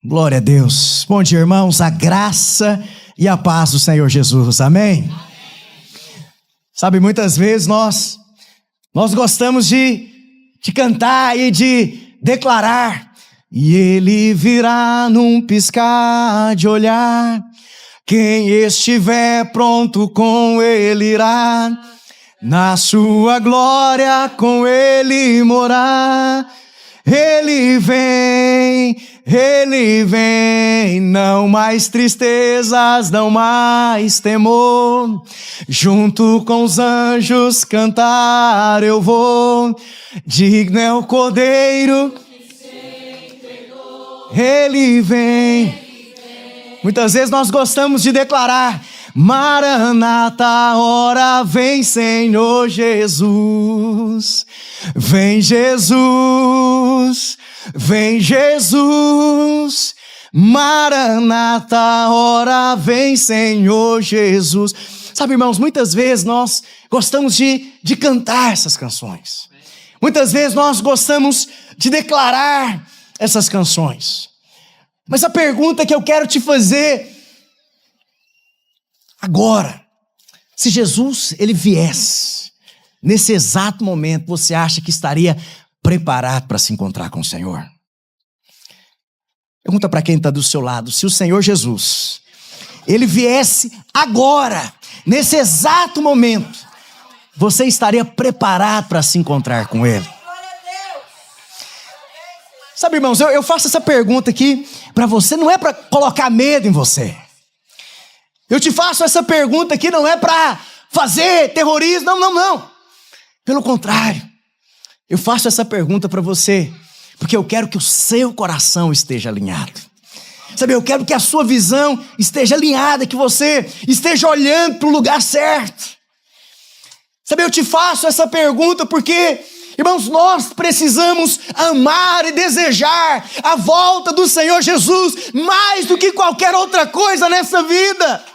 Glória a Deus. Bom dia, irmãos. A graça e a paz do Senhor Jesus. Amém? Sabe, muitas vezes nós gostamos de cantar e de declarar. E ele virá num piscar de olhar. Quem estiver pronto com ele irá. Na sua glória com ele morar. Ele vem, não mais tristezas, não mais temor. Junto com os anjos cantar eu vou. Digno é o Cordeiro que se entregou. Ele vem. Muitas vezes nós gostamos de declarar: Maranata, ora vem Senhor Jesus. Vem Jesus, vem Jesus. Maranata, ora vem Senhor Jesus. Sabe, irmãos, muitas vezes nós gostamos de cantar essas canções. Muitas vezes nós gostamos de declarar essas canções. Mas a pergunta que eu quero te fazer agora, se Jesus ele viesse nesse exato momento, você acha que estaria preparado para se encontrar com o Senhor? Pergunta para quem está do seu lado: se o Senhor Jesus ele viesse agora, nesse exato momento, você estaria preparado para se encontrar com Ele? Sabe, irmãos, eu faço essa pergunta aqui para você, não é para colocar medo em você. Eu te faço essa pergunta aqui, não é para fazer terrorismo, não. Pelo contrário, eu faço essa pergunta para você, porque eu quero que o seu coração esteja alinhado. Sabe, eu quero que a sua visão esteja alinhada, que você esteja olhando para o lugar certo. Sabe, eu te faço essa pergunta porque, irmãos, nós precisamos amar e desejar a volta do Senhor Jesus mais do que qualquer outra coisa nessa vida.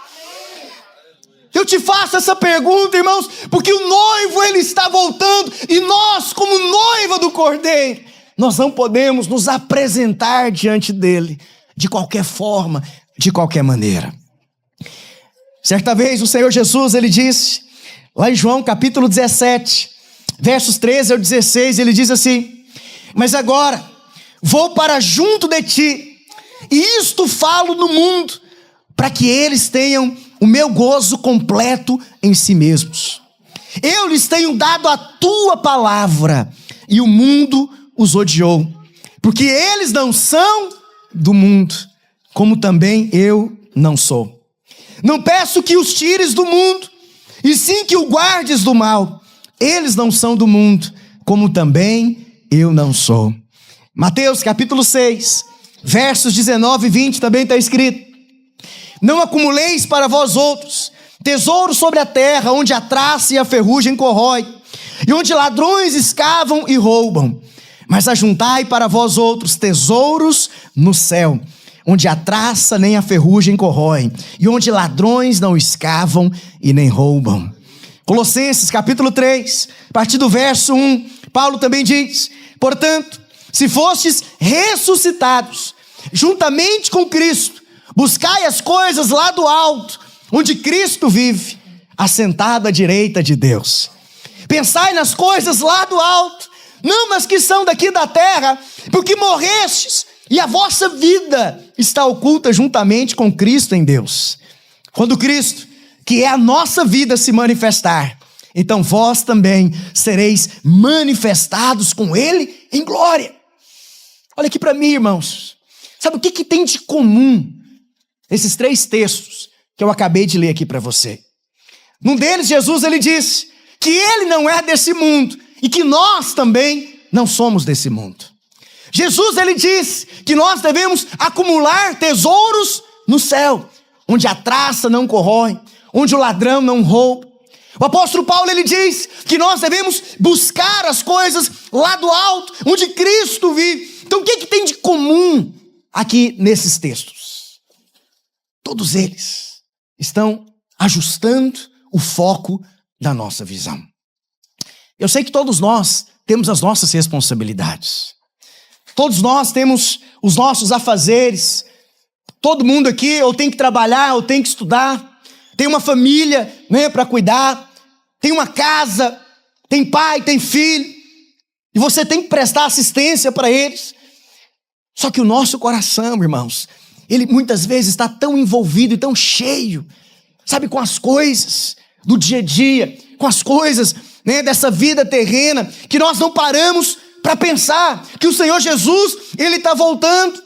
Eu te faço essa pergunta, irmãos, porque o noivo ele está voltando e nós, como noiva do Cordeiro, nós não podemos nos apresentar diante dele de qualquer forma, de qualquer maneira. Certa vez o Senhor Jesus, ele disse, lá em João capítulo 17, versos 13 ao 16, ele diz assim: mas agora vou para junto de ti, e isto falo no mundo, para que eles tenham o meu gozo completo em si mesmos. Eu lhes tenho dado a tua palavra, e o mundo os odiou, porque eles não são do mundo, como também eu não sou. Não peço que os tires do mundo, e sim que o guardes do mal. Eles não são do mundo, como também eu não sou. Mateus capítulo 6, versos 19 e 20 também está escrito: não acumuleis para vós outros tesouros sobre a terra, onde a traça e a ferrugem corrói, e onde ladrões escavam e roubam. Mas ajuntai para vós outros tesouros no céu, onde a traça nem a ferrugem corrói, e onde ladrões não escavam e nem roubam. Colossenses capítulo 3, a partir do verso 1, Paulo também diz: portanto, se fostes ressuscitados juntamente com Cristo, buscai as coisas lá do alto, onde Cristo vive, assentado à direita de Deus. Pensai nas coisas lá do alto, não nas que são daqui da terra, porque morrestes, e a vossa vida está oculta juntamente com Cristo em Deus. Quando Cristo, que é a nossa vida, se manifestar, então vós também sereis manifestados com Ele em glória. Olha aqui para mim, irmãos. Sabe o que tem de comum esses três textos que eu acabei de ler aqui para você? Num deles, Jesus ele disse que Ele não é desse mundo e que nós também não somos desse mundo. Jesus ele disse que nós devemos acumular tesouros no céu, onde a traça não corrói, onde o ladrão não rouba. O apóstolo Paulo ele diz que nós devemos buscar as coisas lá do alto, onde Cristo vive. Então o que tem de comum aqui nesses textos? Todos eles estão ajustando o foco da nossa visão. Eu sei que todos nós temos as nossas responsabilidades. Todos nós temos os nossos afazeres. Todo mundo aqui ou tem que trabalhar, ou tem que estudar. Tem uma família, né, para cuidar. Tem uma casa, tem pai, tem filho. E você tem que prestar assistência para eles. Só que o nosso coração, irmãos, ele muitas vezes está tão envolvido e tão cheio, sabe, com as coisas do dia a dia, com as coisas, né, dessa vida terrena, que nós não paramos para pensar que o Senhor Jesus, Ele está voltando.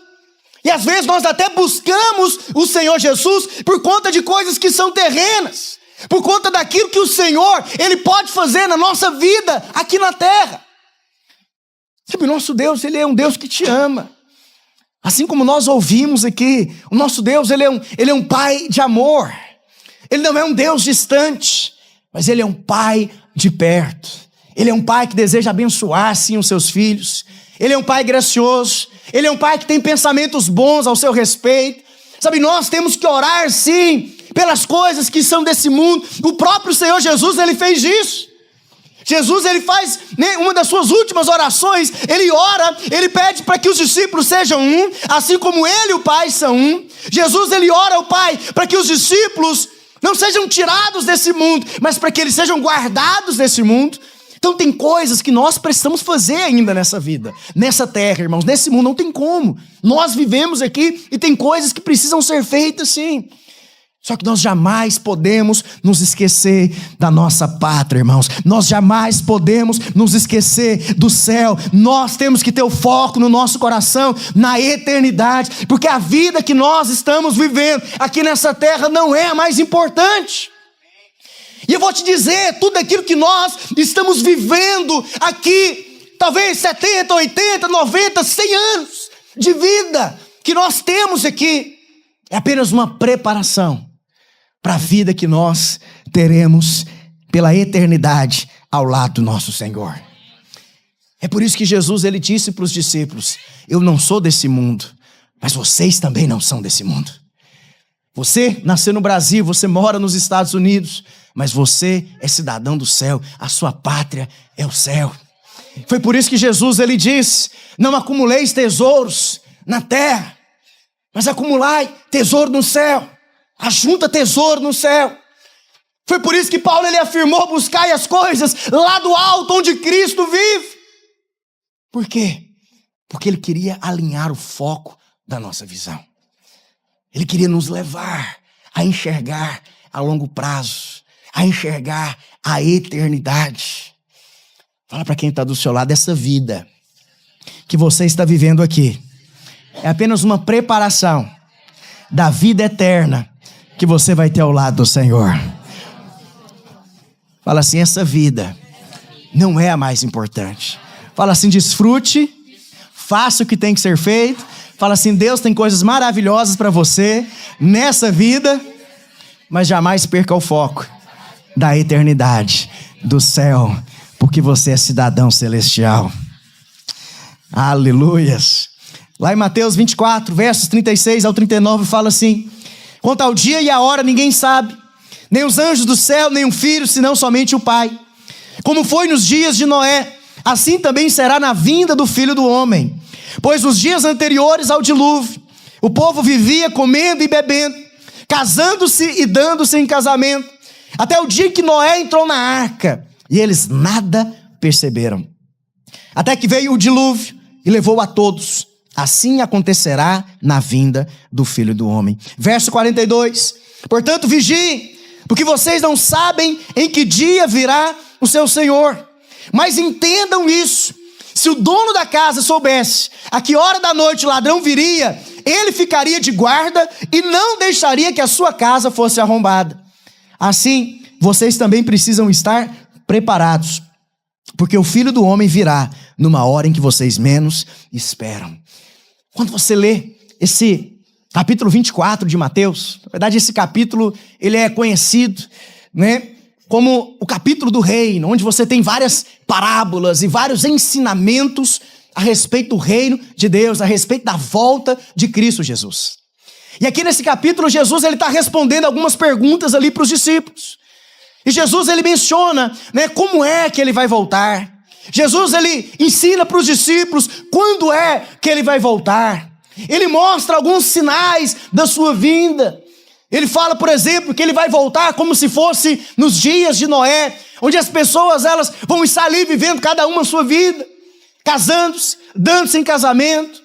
E às vezes nós até buscamos o Senhor Jesus por conta de coisas que são terrenas, por conta daquilo que o Senhor, Ele pode fazer na nossa vida aqui na terra. Sabe, o nosso Deus, Ele é um Deus que te ama. Assim como nós ouvimos aqui, o nosso Deus, Ele é um Pai de amor. Ele não é um Deus distante, mas Ele é um Pai de perto. Ele é um Pai que deseja abençoar, sim, os seus filhos. Ele é um Pai gracioso. Ele é um Pai que tem pensamentos bons ao seu respeito. Sabe, nós temos que orar, sim, pelas coisas que são desse mundo. O próprio Senhor Jesus, Ele fez isso. Jesus, Ele faz, né, uma das suas últimas orações, Ele ora, Ele pede para que os discípulos sejam um, assim como Ele e o Pai são um. Jesus, Ele ora ao Pai para que os discípulos não sejam tirados desse mundo, mas para que eles sejam guardados desse mundo. Então tem coisas que nós precisamos fazer ainda nessa vida, nessa terra, irmãos, nesse mundo, não tem como. Nós vivemos aqui e tem coisas que precisam ser feitas, sim. Só que nós jamais podemos nos esquecer da nossa pátria, irmãos. Nós jamais podemos nos esquecer do céu. Nós temos que ter o foco no nosso coração, na eternidade, porque a vida que nós estamos vivendo aqui nessa terra não é a mais importante. E eu vou te dizer, tudo aquilo que nós estamos vivendo aqui, talvez 70, 80, 90, 100 anos de vida que nós temos aqui, é apenas uma preparação para a vida que nós teremos pela eternidade ao lado do nosso Senhor. É por isso que Jesus, Ele disse para os discípulos: eu não sou desse mundo, mas vocês também não são desse mundo. Você nasceu no Brasil, você mora nos Estados Unidos, mas você é cidadão do céu, a sua pátria é o céu. Foi por isso que Jesus, Ele disse: não acumuleis tesouros na terra, mas acumulai tesouro no céu. Ajunta tesouro no céu. Foi por isso que Paulo, ele afirmou: buscai as coisas lá do alto, onde Cristo vive. Por quê? Porque ele queria alinhar o foco da nossa visão. Ele queria nos levar a enxergar a longo prazo, a enxergar a eternidade. Fala para quem está do seu lado: essa vida que você está vivendo aqui é apenas uma preparação da vida eterna que você vai ter ao lado do Senhor. Fala assim: essa vida não é a mais importante. Fala assim: desfrute, faça o que tem que ser feito. Fala assim: Deus tem coisas maravilhosas para você nessa vida, mas jamais perca o foco da eternidade, do céu, porque você é cidadão celestial. Aleluias. Lá em Mateus 24, versos 36 ao 39, fala assim: quanto ao dia e a hora ninguém sabe, nem os anjos do céu, nem o Filho, senão somente o Pai. Como foi nos dias de Noé, assim também será na vinda do Filho do Homem. Pois nos dias anteriores ao dilúvio, o povo vivia comendo e bebendo, casando-se e dando-se em casamento, até o dia que Noé entrou na arca, e eles nada perceberam. Até que veio o dilúvio e levou a todos. Assim acontecerá na vinda do Filho do Homem. Verso 42. Portanto, vigiem, porque vocês não sabem em que dia virá o seu Senhor. Mas entendam isso: se o dono da casa soubesse a que hora da noite o ladrão viria, ele ficaria de guarda e não deixaria que a sua casa fosse arrombada. Assim, vocês também precisam estar preparados, porque o Filho do Homem virá numa hora em que vocês menos esperam. Quando você lê esse capítulo 24 de Mateus, na verdade esse capítulo ele é conhecido, né, como o capítulo do reino, onde você tem várias parábolas e vários ensinamentos a respeito do reino de Deus, a respeito da volta de Cristo Jesus. E aqui nesse capítulo Jesus ele está respondendo algumas perguntas ali para os discípulos. E Jesus ele menciona, né, como é que ele vai voltar. Jesus, ele ensina para os discípulos quando é que ele vai voltar. Ele mostra alguns sinais da sua vinda. Ele fala, por exemplo, que ele vai voltar como se fosse nos dias de Noé, onde as pessoas elas vão estar ali vivendo cada uma a sua vida, casando-se, dando-se em casamento,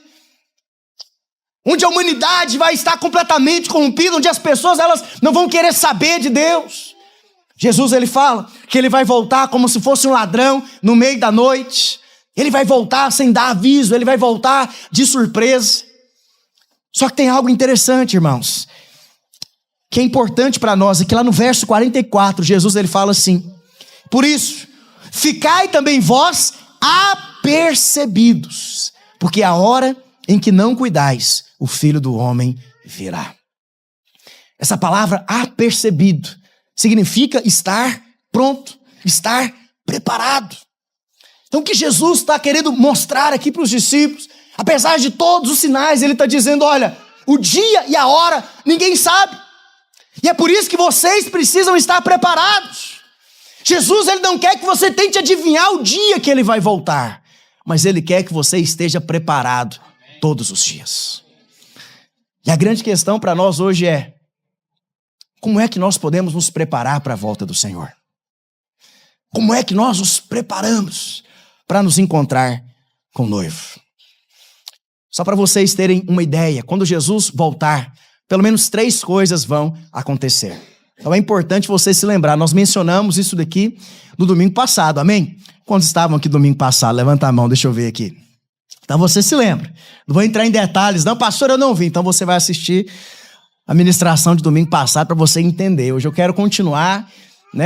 onde a humanidade vai estar completamente corrompida, onde as pessoas elas não vão querer saber de Deus. Jesus, ele fala que ele vai voltar como se fosse um ladrão no meio da noite. Ele vai voltar sem dar aviso, ele vai voltar de surpresa. Só que tem algo interessante, irmãos, que é importante para nós, é que lá no verso 44, Jesus ele fala assim: por isso, ficai também vós apercebidos, porque a hora em que não cuidais, o Filho do Homem virá. Essa palavra apercebido significa estar pronto, estar preparado. Então o que Jesus está querendo mostrar aqui para os discípulos, apesar de todos os sinais, ele está dizendo, olha, o dia e a hora ninguém sabe. E é por isso que vocês precisam estar preparados. Jesus, ele não quer que você tente adivinhar o dia que ele vai voltar, mas ele quer que você esteja preparado todos os dias. E a grande questão para nós hoje é: como é que nós podemos nos preparar para a volta do Senhor? Como é que nós nos preparamos para nos encontrar com o noivo? Só para vocês terem uma ideia, quando Jesus voltar, pelo menos 3 coisas vão acontecer. Então é importante você se lembrar, nós mencionamos isso daqui no domingo passado, amém? Quando estavam aqui domingo passado? Levanta a mão, deixa eu ver aqui. Então você se lembra. Não vou entrar em detalhes, não, pastor, eu não vi. Então você vai assistir a ministração de domingo passado para você entender. Hoje eu quero continuar,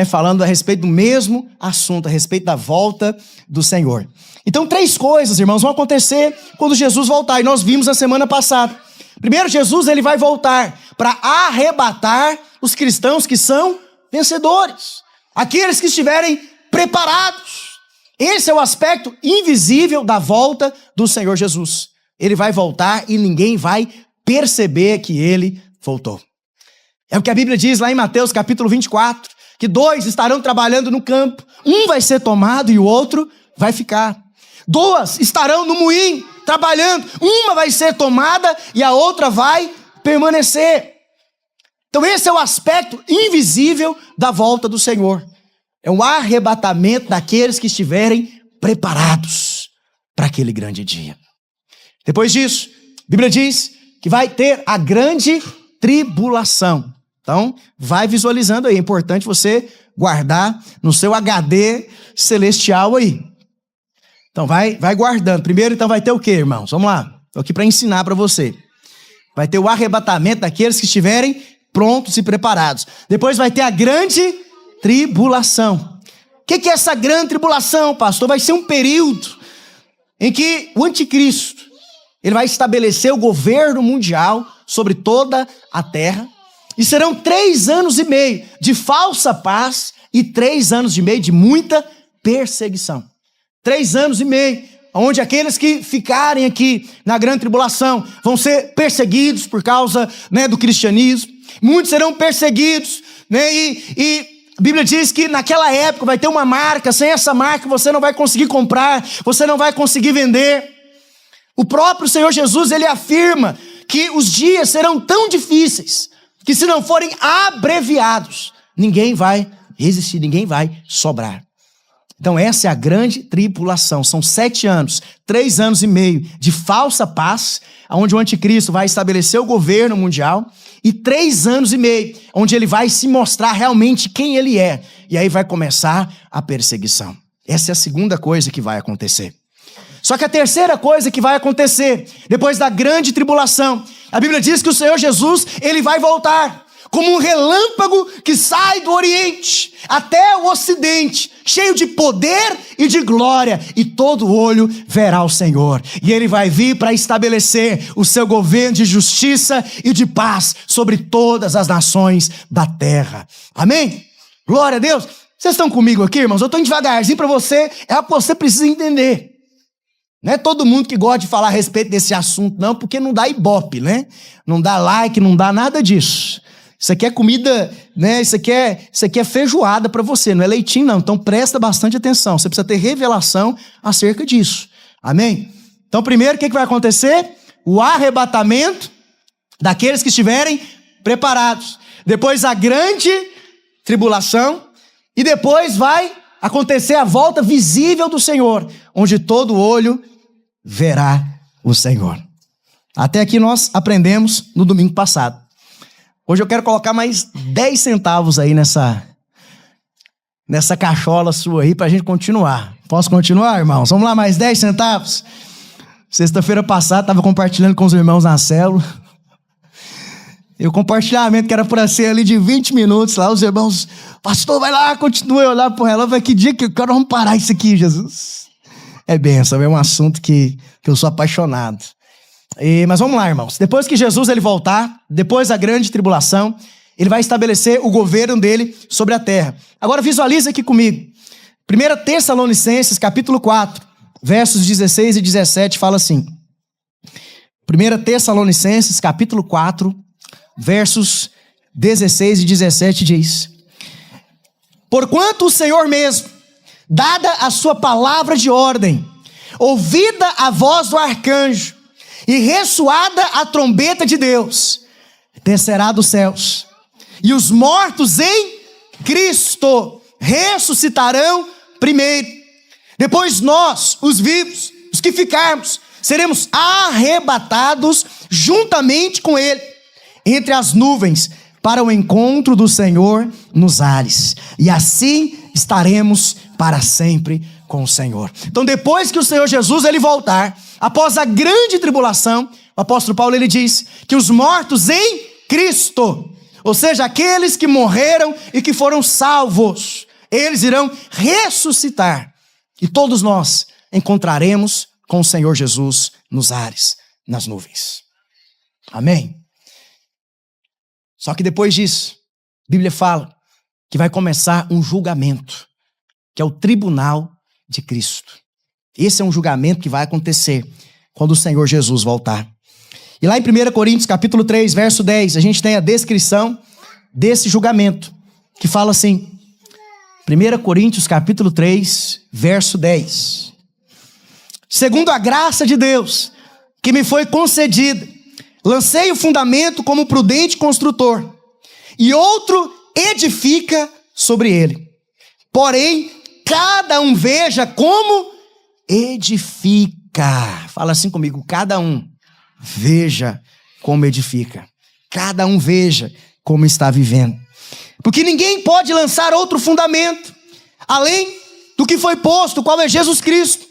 falando a respeito do mesmo assunto, a respeito da volta do Senhor. Então 3 coisas, irmãos, vão acontecer quando Jesus voltar. E nós vimos na semana passada. Primeiro, Jesus ele vai voltar para arrebatar os cristãos que são vencedores. Aqueles que estiverem preparados. Esse é o aspecto invisível da volta do Senhor Jesus. Ele vai voltar e ninguém vai perceber que ele voltou. É o que a Bíblia diz lá em Mateus capítulo 24, que 2 estarão trabalhando no campo, um vai ser tomado e o outro vai ficar. 2 estarão no moinho trabalhando, uma vai ser tomada e a outra vai permanecer. Então esse é o aspecto invisível da volta do Senhor. É um arrebatamento daqueles que estiverem preparados para aquele grande dia. Depois disso, a Bíblia diz que vai ter a grande tribulação. Então, vai visualizando aí. É importante você guardar no seu HD celestial aí. Então, vai guardando. Primeiro, então, vai ter o quê, irmãos? Vamos lá. Estou aqui para ensinar para você. Vai ter o arrebatamento daqueles que estiverem prontos e preparados. Depois vai ter a grande tribulação. O que é essa grande tribulação, pastor? Vai ser um período em que o anticristo ele vai estabelecer o governo mundial sobre toda a terra. E serão 3 anos e meio de falsa paz e 3 anos e meio de muita perseguição. 3 anos e meio, onde aqueles que ficarem aqui na grande tribulação vão ser perseguidos por causa do cristianismo. Muitos serão perseguidos, e a Bíblia diz que naquela época vai ter uma marca, sem essa marca você não vai conseguir comprar, você não vai conseguir vender. O próprio Senhor Jesus, ele afirma que os dias serão tão difíceis, que se não forem abreviados, ninguém vai resistir, ninguém vai sobrar. Então essa é a grande tribulação, são 7 anos, 3 anos e meio de falsa paz, onde o anticristo vai estabelecer o governo mundial, e 3 anos e meio, onde ele vai se mostrar realmente quem ele é, e aí vai começar a perseguição. Essa é a segunda coisa que vai acontecer. Só que a terceira coisa que vai acontecer, depois da grande tribulação, a Bíblia diz que o Senhor Jesus, ele vai voltar, como um relâmpago que sai do Oriente até o Ocidente, cheio de poder e de glória, e todo olho verá o Senhor. E ele vai vir para estabelecer o seu governo de justiça e de paz sobre todas as nações da terra. Amém? Glória a Deus. Vocês estão comigo aqui, irmãos? Eu estou devagarzinho para você, é o que você precisa entender. Não é todo mundo que gosta de falar a respeito desse assunto, não, porque não dá ibope, né? Não dá like, não dá nada disso. Isso aqui é comida, né? Isso aqui é feijoada para você, não é leitinho não. Então presta bastante atenção. Você precisa ter revelação acerca disso. Amém? Então primeiro o que vai acontecer? O arrebatamento daqueles que estiverem preparados. Depois a grande tribulação. E depois vai acontecer a volta visível do Senhor, onde todo olho verá o Senhor. Até aqui nós aprendemos no domingo passado. Hoje eu quero colocar mais 10 centavos aí nessa cachola sua aí pra gente continuar. Posso continuar, irmãos? Vamos lá, mais 10 centavos? Sexta-feira passada, estava compartilhando com os irmãos na célula. E o compartilhamento que era para ser ali de 20 minutos, lá os irmãos, pastor, vai lá, continua. Eu olhar pro relógio, vai, que dia que vamos parar isso aqui, Jesus? É bênção, é um assunto que eu sou apaixonado. Mas vamos lá, irmãos. Depois que Jesus ele voltar, depois da grande tribulação, ele vai estabelecer o governo dele sobre a terra. Agora visualiza aqui comigo. 1 Tessalonicenses, capítulo 4, versos 16 e 17, fala assim. 1 Tessalonicenses, capítulo 4, versos 16 e 17 diz: porquanto o Senhor mesmo, dada a sua palavra de ordem, ouvida a voz do arcanjo e ressoada a trombeta de Deus, descerá dos céus, e os mortos em Cristo ressuscitarão primeiro. Depois nós, os vivos, os que ficarmos, seremos arrebatados juntamente com Ele entre as nuvens para o encontro do Senhor nos ares. E assim estaremos para sempre com o Senhor. Então depois que o Senhor Jesus ele voltar, após a grande tribulação, o apóstolo Paulo ele diz que os mortos em Cristo, ou seja, aqueles que morreram e que foram salvos, eles irão ressuscitar. E todos nós encontraremos com o Senhor Jesus nos ares, nas nuvens. Amém? Só que depois disso, a Bíblia fala que vai começar um julgamento, que é o tribunal de Cristo. Esse é um julgamento que vai acontecer quando o Senhor Jesus voltar. E lá em 1 Coríntios, capítulo 3, verso 10, a gente tem a descrição desse julgamento, que fala assim, 1 Coríntios, capítulo 3, verso 10. Segundo a graça de Deus, que me foi concedida, lancei o fundamento como prudente construtor, e outro edifica sobre ele. Porém, cada um veja como edifica. Fala assim comigo, cada um veja como edifica. Cada um veja como está vivendo. Porque ninguém pode lançar outro fundamento, além do que foi posto, qual é Jesus Cristo.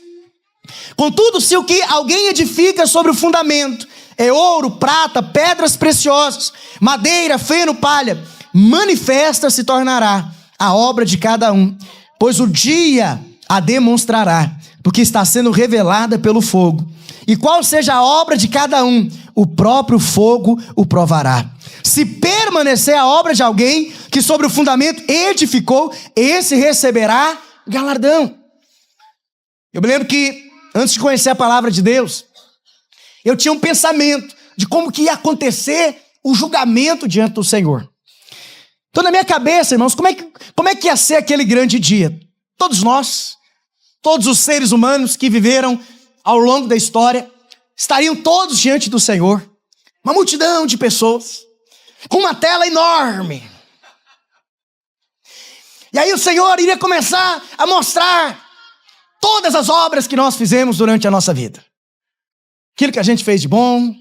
Contudo, se o que alguém edifica sobre o fundamento é ouro, prata, pedras preciosas, madeira, feno, palha, manifesta se tornará a obra de cada um, pois o dia a demonstrará, porque está sendo revelada pelo fogo. E qual seja a obra de cada um, o próprio fogo o provará. Se permanecer a obra de alguém que sobre o fundamento edificou, esse receberá galardão. Eu me lembro que antes de conhecer a palavra de Deus, eu tinha um pensamento de como que ia acontecer o julgamento diante do Senhor. Então na minha cabeça, irmãos, como é que ia ser aquele grande dia? Todos nós, todos os seres humanos que viveram ao longo da história, estariam todos diante do Senhor. Uma multidão de pessoas, com uma tela enorme. E aí o Senhor iria começar a mostrar todas as obras que nós fizemos durante a nossa vida. Aquilo que a gente fez de bom,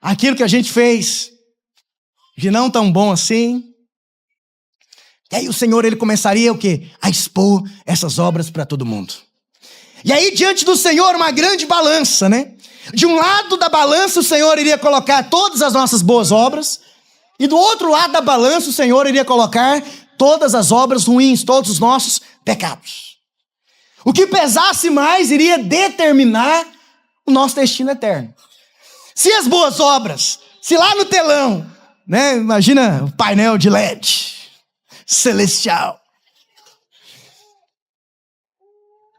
aquilo que a gente fez de não tão bom assim. E aí o Senhor ele começaria o quê? A expor essas obras para todo mundo. E aí diante do Senhor uma grande balança, né? De um lado da balança o Senhor iria colocar todas as nossas boas obras, e do outro lado da balança o Senhor iria colocar todas as obras ruins, todos os nossos pecados. O que pesasse mais iria determinar o nosso destino eterno. Se as boas obras, se lá no telão, né? Imagina o painel de LED celestial.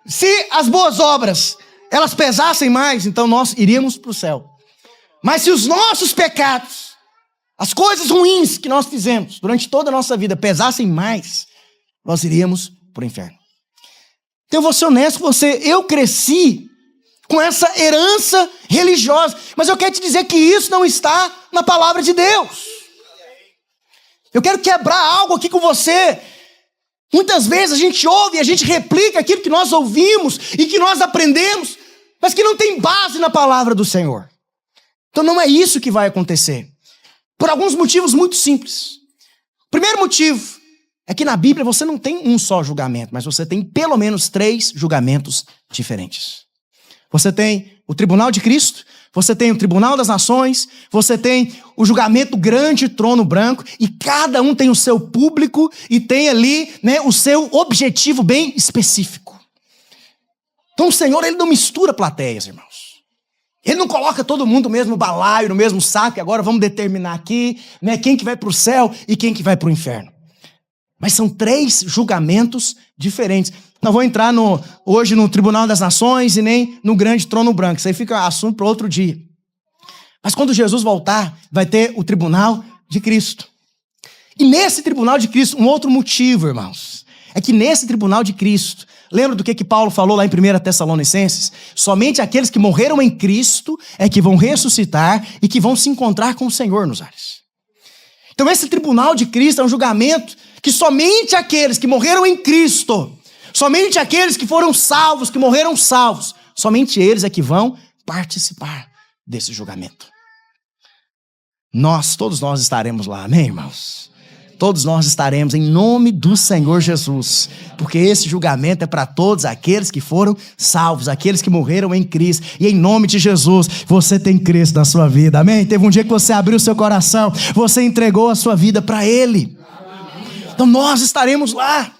Se as boas obras, elas pesassem mais, então nós iríamos para o céu. Mas se os nossos pecados, as coisas ruins que nós fizemos durante toda a nossa vida pesassem mais, nós iríamos para o inferno. Então eu vou ser honesto com você, eu cresci com essa herança religiosa, mas eu quero te dizer que isso não está na palavra de Deus. Eu quero quebrar algo aqui com você. Muitas vezes a gente ouve e a gente replica aquilo que nós ouvimos e que nós aprendemos, mas que não tem base na palavra do Senhor. Então não é isso que vai acontecer. Por alguns motivos muito simples. O primeiro motivo é que na Bíblia você não tem um só julgamento, mas você tem pelo menos 3 julgamentos diferentes. Você tem o tribunal de Cristo, você tem o tribunal das nações, você tem o julgamento grande trono branco, e cada um tem o seu público e tem ali, né, o seu objetivo bem específico. Então o Senhor, ele não mistura plateias, irmãos. Ele não coloca todo mundo no mesmo balaio, no mesmo saco, e agora vamos determinar aqui, né, quem que vai para o céu e quem que vai para o inferno. Mas são 3 julgamentos diferentes. Não vou entrar hoje no Tribunal das Nações e nem no grande trono branco. Isso aí fica assunto para outro dia. Mas quando Jesus voltar, vai ter o Tribunal de Cristo. E nesse Tribunal de Cristo, um outro motivo, irmãos, é que nesse Tribunal de Cristo, lembra do que Paulo falou lá em 1 Tessalonicenses? Somente aqueles que morreram em Cristo é que vão ressuscitar e que vão se encontrar com o Senhor nos ares. Então esse Tribunal de Cristo é um julgamento que somente aqueles que morreram em Cristo, somente aqueles que foram salvos, que morreram salvos, somente eles é que vão participar desse julgamento. Todos nós estaremos lá, amém, irmãos? Todos nós estaremos em nome do Senhor Jesus, porque esse julgamento é para todos aqueles que foram salvos, aqueles que morreram em Cristo, e em nome de Jesus, você tem Cristo na sua vida, amém? Teve um dia que você abriu seu coração, você entregou a sua vida para Ele. Então nós estaremos lá.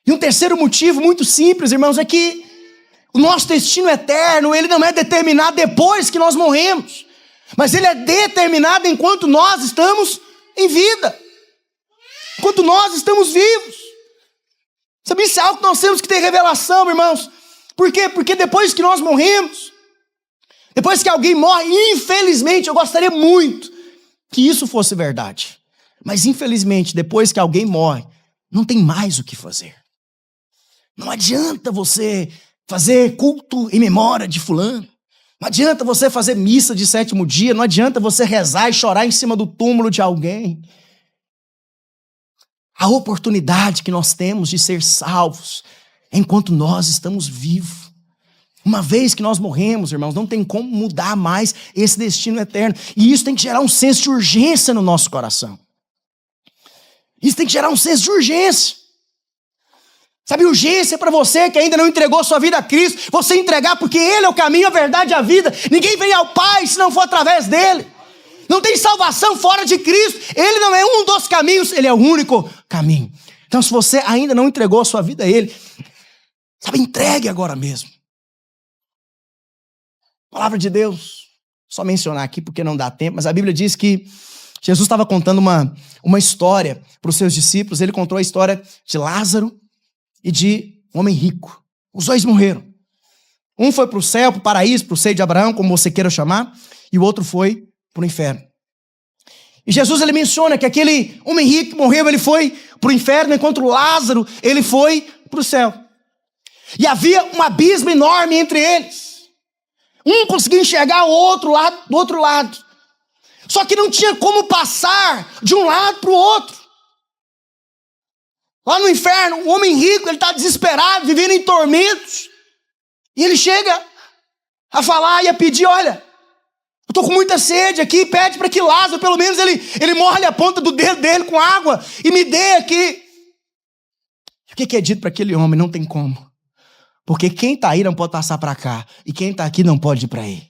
E um terceiro motivo muito simples, irmãos, é que o nosso destino eterno, ele não é determinado depois que nós morremos, mas ele é determinado enquanto nós estamos em vida, enquanto nós estamos vivos. Sabe, isso é algo que nós temos que ter revelação, irmãos. Por quê? Porque depois que nós morremos, depois que alguém morre, infelizmente, eu gostaria muito que isso fosse verdade. Mas infelizmente, depois que alguém morre, não tem mais o que fazer. Não adianta você fazer culto em memória de fulano. Não adianta você fazer missa de 7º dia. Não adianta você rezar e chorar em cima do túmulo de alguém. A oportunidade que nós temos de ser salvos é enquanto nós estamos vivos. Uma vez que nós morremos, irmãos, não tem como mudar mais esse destino eterno. E isso tem que gerar um senso de urgência no nosso coração. Isso tem que gerar um senso de urgência. Sabe, urgência para você que ainda não entregou sua vida a Cristo, você entregar, porque Ele é o caminho, a verdade e a vida. Ninguém vem ao Pai se não for através dEle. Não tem salvação fora de Cristo. Ele não é um dos caminhos, Ele é o único caminho. Então, se você ainda não entregou a sua vida a Ele, sabe, entregue agora mesmo. Palavra de Deus, só mencionar aqui porque não dá tempo, mas a Bíblia diz que Jesus estava contando uma história para os seus discípulos. Ele contou a história de Lázaro e de um homem rico. Os 2 morreram. Um foi para o céu, para o paraíso, para o seio de Abraão, como você queira chamar, e o outro foi para o inferno. E Jesus, ele menciona que aquele homem rico que morreu, ele foi para o inferno, enquanto Lázaro, ele foi para o céu. E havia um abismo enorme entre eles. Um conseguia enxergar o outro lado, do outro lado. Só que não tinha como passar de um lado para o outro. Lá no inferno, o homem rico, ele está desesperado, vivendo em tormentos. E ele chega a falar e a pedir, olha, eu estou com muita sede aqui, pede para que Lázaro, pelo menos ele molhe a ponta do dedo dele com água e me dê aqui. O que é dito para aquele homem? Não tem como. Porque quem está aí não pode passar para cá. E quem está aqui não pode ir para aí.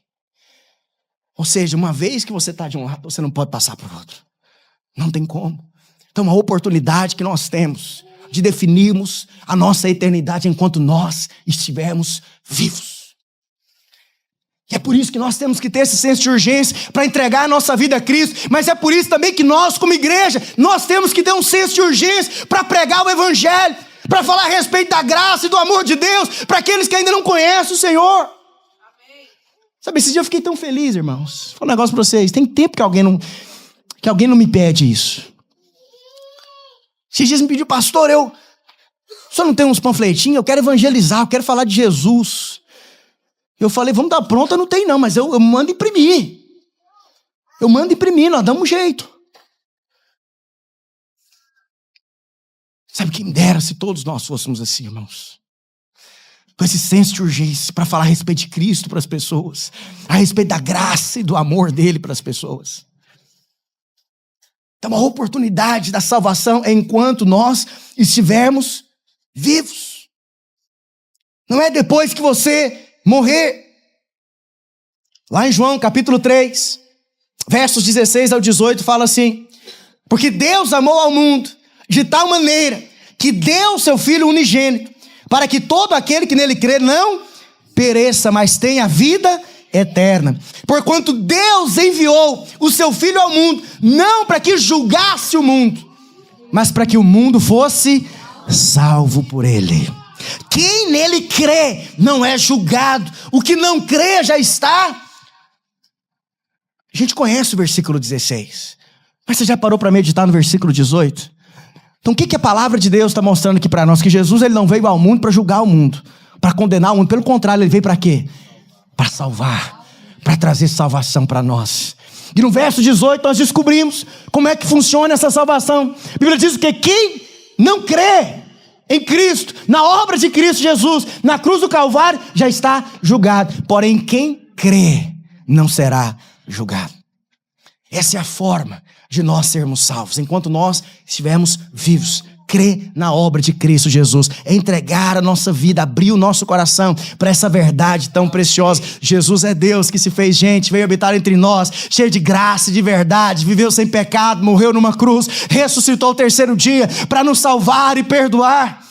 Ou seja, uma vez que você está de um lado, você não pode passar para o outro. Não tem como. Então, uma oportunidade que nós temos de definirmos a nossa eternidade enquanto nós estivermos vivos. E é por isso que nós temos que ter esse senso de urgência para entregar a nossa vida a Cristo. Mas é por isso também que nós, como igreja, nós temos que ter um senso de urgência para pregar o Evangelho, para falar a respeito da graça e do amor de Deus para aqueles que ainda não conhecem o Senhor. Sabe, esse dia eu fiquei tão feliz, irmãos. Vou falar um negócio pra vocês. Tem tempo que alguém não me pede isso. Esses dias me pediu, pastor, o senhor não tem uns panfletinhos? Eu quero evangelizar, eu quero falar de Jesus. Eu falei, vamos dar pronta? Não tem não, mas eu mando imprimir. Eu mando imprimir, nós damos um jeito. Sabe, quem dera se todos nós fôssemos assim, irmãos. Com esse senso de urgência para falar a respeito de Cristo para as pessoas. A respeito da graça e do amor dele para as pessoas. Então a oportunidade da salvação é enquanto nós estivermos vivos. Não é depois que você morrer. Lá em João capítulo 3, versos 16 ao 18, fala assim: porque Deus amou ao mundo de tal maneira que deu o seu Filho unigênito, para que todo aquele que nele crê não pereça, mas tenha vida eterna. Porquanto Deus enviou o seu Filho ao mundo, não para que julgasse o mundo, mas para que o mundo fosse salvo por ele. Quem nele crê não é julgado, o que não crê já está. A gente conhece o versículo 16, mas você já parou para meditar no versículo 18? Então o que a palavra de Deus está mostrando aqui para nós? Que Jesus ele não veio ao mundo para julgar o mundo, para condenar o mundo. Pelo contrário, ele veio para quê? Para salvar, para trazer salvação para nós. E no verso 18 nós descobrimos como é que funciona essa salvação. A Bíblia diz que quem não crê em Cristo, na obra de Cristo Jesus, na cruz do Calvário, já está julgado. Porém, quem crê não será julgado. Essa é a forma de nós sermos salvos, enquanto nós estivermos vivos. Crer na obra de Cristo Jesus, é entregar a nossa vida, abrir o nosso coração para essa verdade tão preciosa. Jesus é Deus que se fez gente, veio habitar entre nós, cheio de graça e de verdade, viveu sem pecado, morreu numa cruz, ressuscitou ao terceiro dia para nos salvar e perdoar.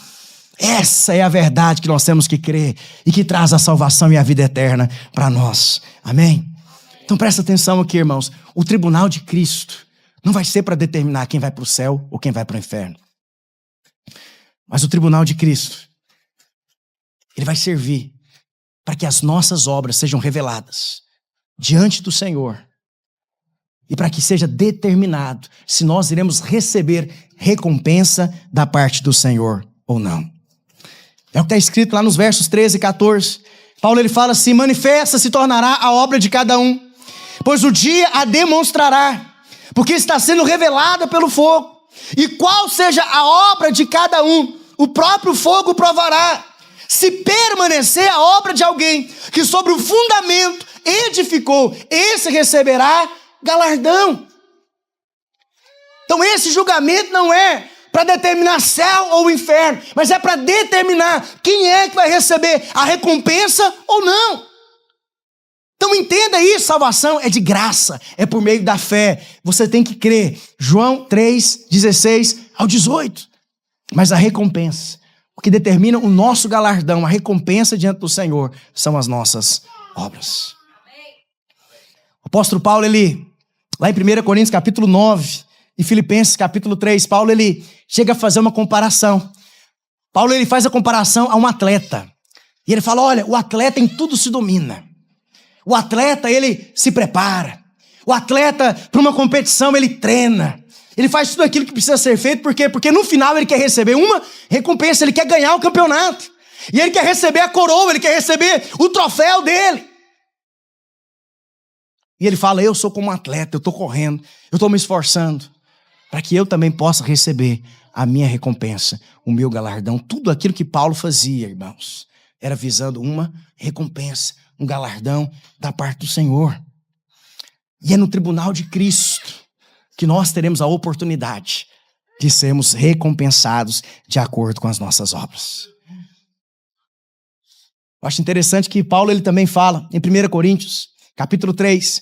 Essa é a verdade que nós temos que crer e que traz a salvação e a vida eterna para nós. Amém? Então presta atenção aqui, irmãos. O tribunal de Cristo não vai ser para determinar quem vai para o céu ou quem vai para o inferno. Mas o tribunal de Cristo, ele vai servir para que as nossas obras sejam reveladas diante do Senhor e para que seja determinado se nós iremos receber recompensa da parte do Senhor ou não. É o que está escrito lá nos versos 13 e 14. Paulo ele fala assim: manifesta se tornará a obra de cada um, pois o dia a demonstrará, porque está sendo revelada pelo fogo. E qual seja a obra de cada um, o próprio fogo provará. Se permanecer a obra de alguém que sobre o fundamento edificou, esse receberá galardão. Então esse julgamento não é para determinar céu ou inferno, mas é para determinar quem é que vai receber a recompensa ou não. Então entenda isso, salvação é de graça, é por meio da fé. Você tem que crer. João 3, 16 ao 18. Mas a recompensa, o que determina o nosso galardão, a recompensa diante do Senhor, são as nossas obras. O apóstolo Paulo, lá em 1 Coríntios capítulo 9 e Filipenses capítulo 3, Paulo ele chega a fazer uma comparação. Paulo ele faz a comparação a um atleta. E ele fala, olha, o atleta em tudo se domina. O atleta, ele se prepara. O atleta, para uma competição, ele treina. Ele faz tudo aquilo que precisa ser feito. Por quê? Porque no final ele quer receber uma recompensa. Ele quer ganhar o campeonato. E ele quer receber a coroa. Ele quer receber o troféu dele. E ele fala, eu sou como um atleta. Eu estou correndo. Eu estou me esforçando. Para que eu também possa receber a minha recompensa. O meu galardão. Tudo aquilo que Paulo fazia, irmãos, era visando uma recompensa. Um galardão da parte do Senhor. E é no tribunal de Cristo que nós teremos a oportunidade de sermos recompensados de acordo com as nossas obras. Eu acho interessante que Paulo ele também fala em 1 Coríntios, capítulo 3,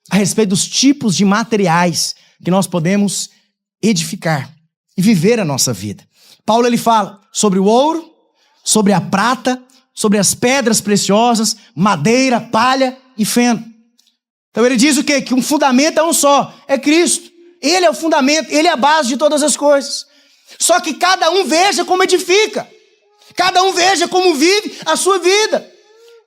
a respeito dos tipos de materiais que nós podemos edificar e viver a nossa vida. Paulo ele fala sobre o ouro, sobre a prata, sobre as pedras preciosas, madeira, palha e feno. Então ele diz o quê? Que um fundamento é um só, é Cristo. Ele é o fundamento, ele é a base de todas as coisas. Só que cada um veja como edifica. Cada um veja como vive a sua vida.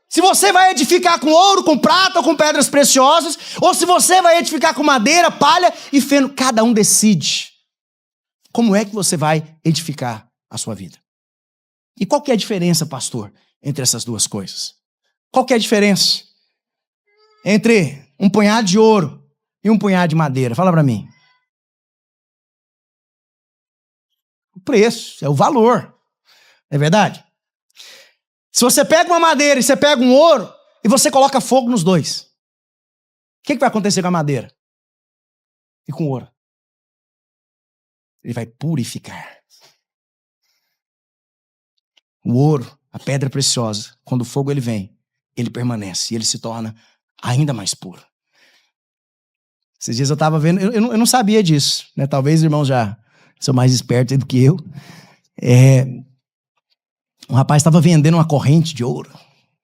Se você vai edificar com ouro, com prata ou com pedras preciosas, ou se você vai edificar com madeira, palha e feno, cada um decide como é que você vai edificar a sua vida. E qual que é a diferença, pastor, entre essas duas coisas? Qual que é a diferença entre um punhado de ouro e um punhado de madeira? Fala para mim. O preço, é o valor. É verdade? Se você pega uma madeira e você pega um ouro e você coloca fogo nos dois, o que vai acontecer com a madeira e com o ouro? Ele vai purificar. O ouro, a pedra preciosa, quando o fogo ele vem, ele permanece e ele se torna ainda mais puro. Esses dias eu estava vendo, eu não sabia disso, né? Talvez os irmãos já são mais espertos do que eu. Um rapaz estava vendendo uma corrente de ouro.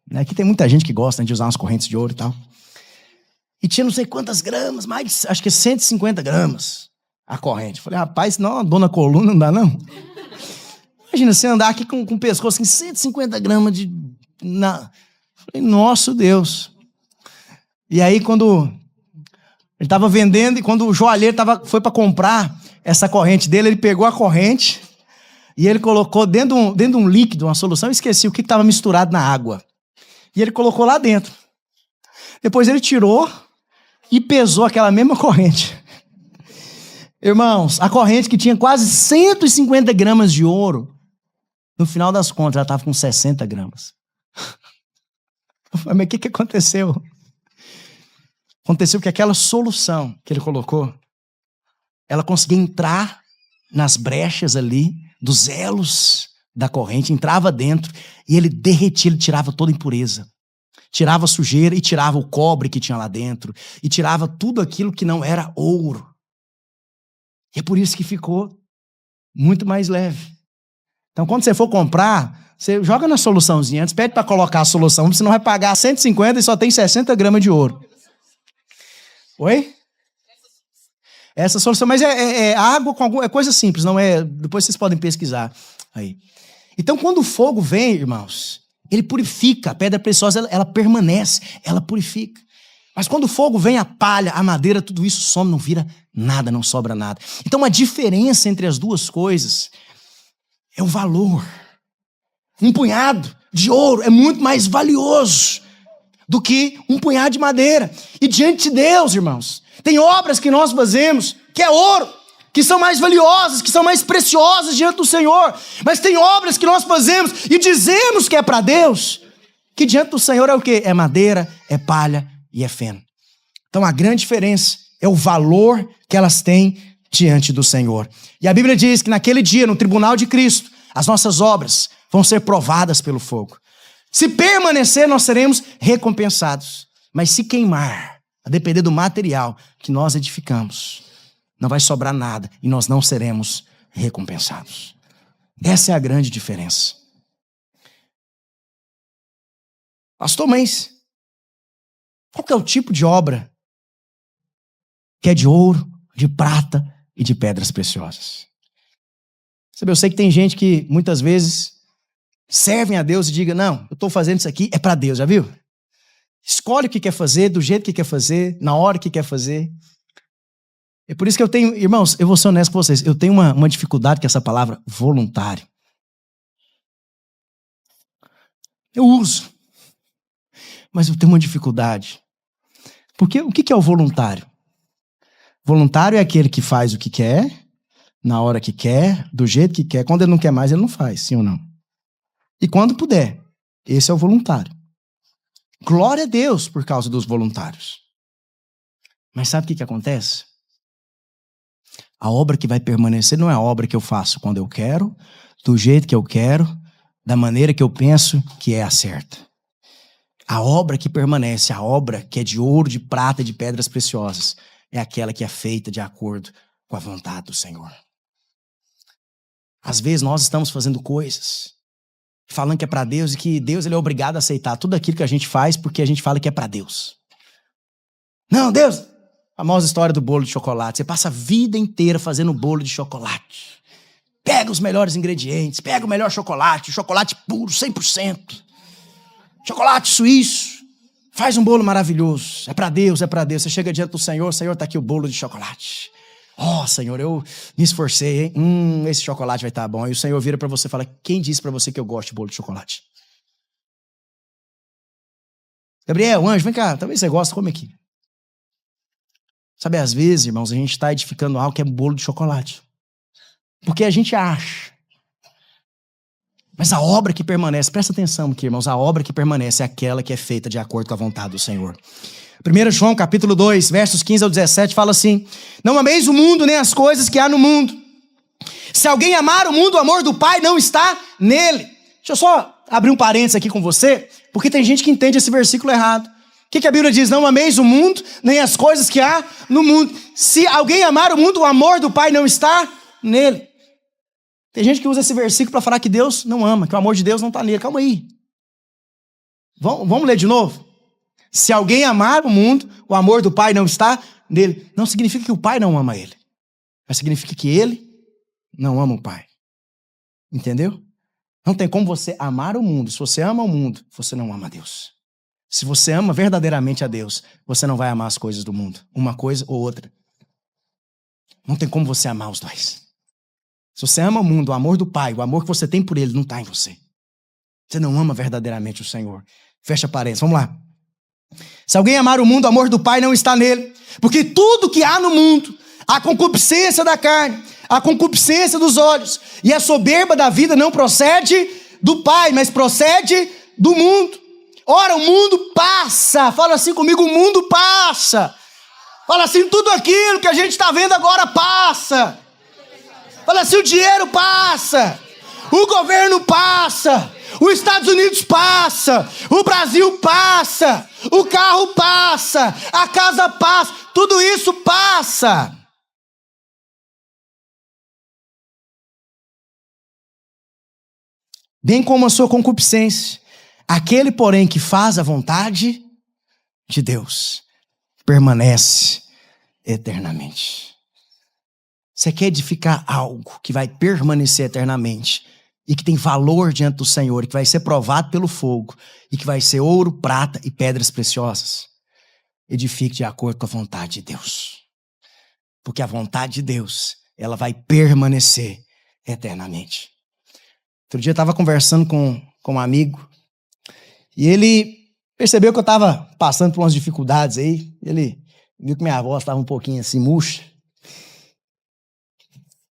Né? Aqui tem muita gente que gosta de usar umas correntes de ouro e tal. E tinha não sei quantas gramas, mais, acho que 150 gramas a corrente. Falei, rapaz, não, uma dor na coluna não dá não. Imagina você andar aqui com o pescoço assim, 150 gramas de... Falei, nosso Deus. E aí quando ele estava vendendo, e quando o joalheiro foi para comprar essa corrente dele, ele pegou a corrente e ele colocou dentro de um líquido, uma solução, eu esqueci o que estava misturado na água. E ele colocou lá dentro. Depois ele tirou e pesou aquela mesma corrente. Irmãos, a corrente que tinha quase 150 gramas de ouro, no final das contas, ela estava com 60 gramas. Mas o que aconteceu? Aconteceu que aquela solução que ele colocou, ela conseguia entrar nas brechas ali, dos elos da corrente, entrava dentro e ele derretia, ele tirava toda a impureza. Tirava a sujeira e tirava o cobre que tinha lá dentro. E tirava tudo aquilo que não era ouro. E é por isso que ficou muito mais leve. Então, quando você for comprar, você joga na soluçãozinha antes, pede para colocar a solução, senão vai pagar 150 e só tem 60 gramas de ouro. Oi? Essa solução, mas é água com alguma... É coisa simples, não é... Depois vocês podem pesquisar aí. Então, quando o fogo vem, irmãos, ele purifica. A pedra preciosa, ela permanece, ela purifica. Mas quando o fogo vem, a palha, a madeira, tudo isso some, não vira nada, não sobra nada. Então, a diferença entre as duas coisas é o valor. Um punhado de ouro é muito mais valioso do que um punhado de madeira. E diante de Deus, irmãos, tem obras que nós fazemos que é ouro, que são mais valiosas, que são mais preciosas diante do Senhor. Mas tem obras que nós fazemos e dizemos que é para Deus, que diante do Senhor é o quê? É madeira, é palha e é feno. Então a grande diferença é o valor que elas têm diante do Senhor. E a Bíblia diz que naquele dia, no tribunal de Cristo, as nossas obras vão ser provadas pelo fogo. Se permanecer, nós seremos recompensados. Mas se queimar, a depender do material que nós edificamos, não vai sobrar nada e nós não seremos recompensados. Essa é a grande diferença. Pastor, mas qual que é o tipo de obra que é de ouro, de prata e de pedras preciosas? Sabe, eu sei que tem gente que muitas vezes servem a Deus e diga, não, eu estou fazendo isso aqui, é para Deus, já viu? Escolhe o que quer fazer, do jeito que quer fazer, na hora que quer fazer. É por isso que eu tenho, irmãos, eu vou ser honesto com vocês, eu tenho uma dificuldade com essa palavra voluntário. Eu uso, mas eu tenho uma dificuldade. Porque o que é o voluntário? Voluntário é aquele que faz o que quer, na hora que quer, do jeito que quer. Quando ele não quer mais, ele não faz, sim ou não? E quando puder, esse é o voluntário. Glória a Deus por causa dos voluntários. Mas sabe o que acontece? A obra que vai permanecer não é a obra que eu faço quando eu quero, do jeito que eu quero, da maneira que eu penso que é a certa. A obra que permanece, a obra que é de ouro, de prata, de pedras preciosas, é aquela que é feita de acordo com a vontade do Senhor. Às vezes nós estamos fazendo coisas, falando que é para Deus e que Deus ele é obrigado a aceitar tudo aquilo que a gente faz porque a gente fala que é para Deus. Não, Deus, a famosa história do bolo de chocolate. Você passa a vida inteira fazendo bolo de chocolate. Pega os melhores ingredientes, pega o melhor chocolate puro, 100%. chocolate suíço, faz um bolo maravilhoso, é para Deus, é para Deus. Você chega diante do Senhor, Senhor, está aqui o bolo de chocolate. Ó, Senhor, eu me esforcei, hein? Esse chocolate vai estar bom. E o Senhor vira para você e fala, quem disse para você que eu gosto de bolo de chocolate? Gabriel, anjo, vem cá, talvez você goste, come aqui. Sabe, às vezes, irmãos, a gente está edificando algo que é bolo de chocolate. Porque a gente acha. Mas a obra que permanece, presta atenção aqui, irmãos, a obra que permanece é aquela que é feita de acordo com a vontade do Senhor. 1 João, capítulo 2, versos 15 ao 17, fala assim, não ameis o mundo, nem as coisas que há no mundo. Se alguém amar o mundo, o amor do Pai não está nele. Deixa eu só abrir um parênteses aqui com você, porque tem gente que entende esse versículo errado. O que a Bíblia diz? Não ameis o mundo, nem as coisas que há no mundo. Se alguém amar o mundo, o amor do Pai não está nele. Tem gente que usa esse versículo para falar que Deus não ama, que o amor de Deus não está nele. Calma aí. Vamos ler de novo? Se alguém amar o mundo, o amor do Pai não está nele. Não significa que o Pai não ama ele, mas significa que ele não ama o Pai. Entendeu? Não tem como você amar o mundo. Se você ama o mundo, você não ama a Deus. Se você ama verdadeiramente a Deus, você não vai amar as coisas do mundo. Uma coisa ou outra. Não tem como você amar os dois. Se você ama o mundo, o amor do Pai, o amor que você tem por Ele não está em você. Você não ama verdadeiramente o Senhor. Fecha parênteses, vamos lá. Se alguém amar o mundo, o amor do Pai não está nele. Porque tudo que há no mundo, a concupiscência da carne, a concupiscência dos olhos e a soberba da vida não procede do Pai, mas procede do mundo. Ora, o mundo passa. Fala assim comigo, o mundo passa. Fala assim, tudo aquilo que a gente está vendo agora passa. Fala assim, o dinheiro passa. O governo passa. Os Estados Unidos passa. O Brasil passa. O carro passa. A casa passa. Tudo isso passa. Bem como a sua concupiscência. Aquele, porém, que faz a vontade de Deus, permanece eternamente. Você quer edificar algo que vai permanecer eternamente e que tem valor diante do Senhor, e que vai ser provado pelo fogo, e que vai ser ouro, prata e pedras preciosas? Edifique de acordo com a vontade de Deus. Porque a vontade de Deus, ela vai permanecer eternamente. Outro dia eu estava conversando com um amigo, e ele percebeu que eu estava passando por umas dificuldades aí. Ele viu que minha voz estava um pouquinho assim, murcha.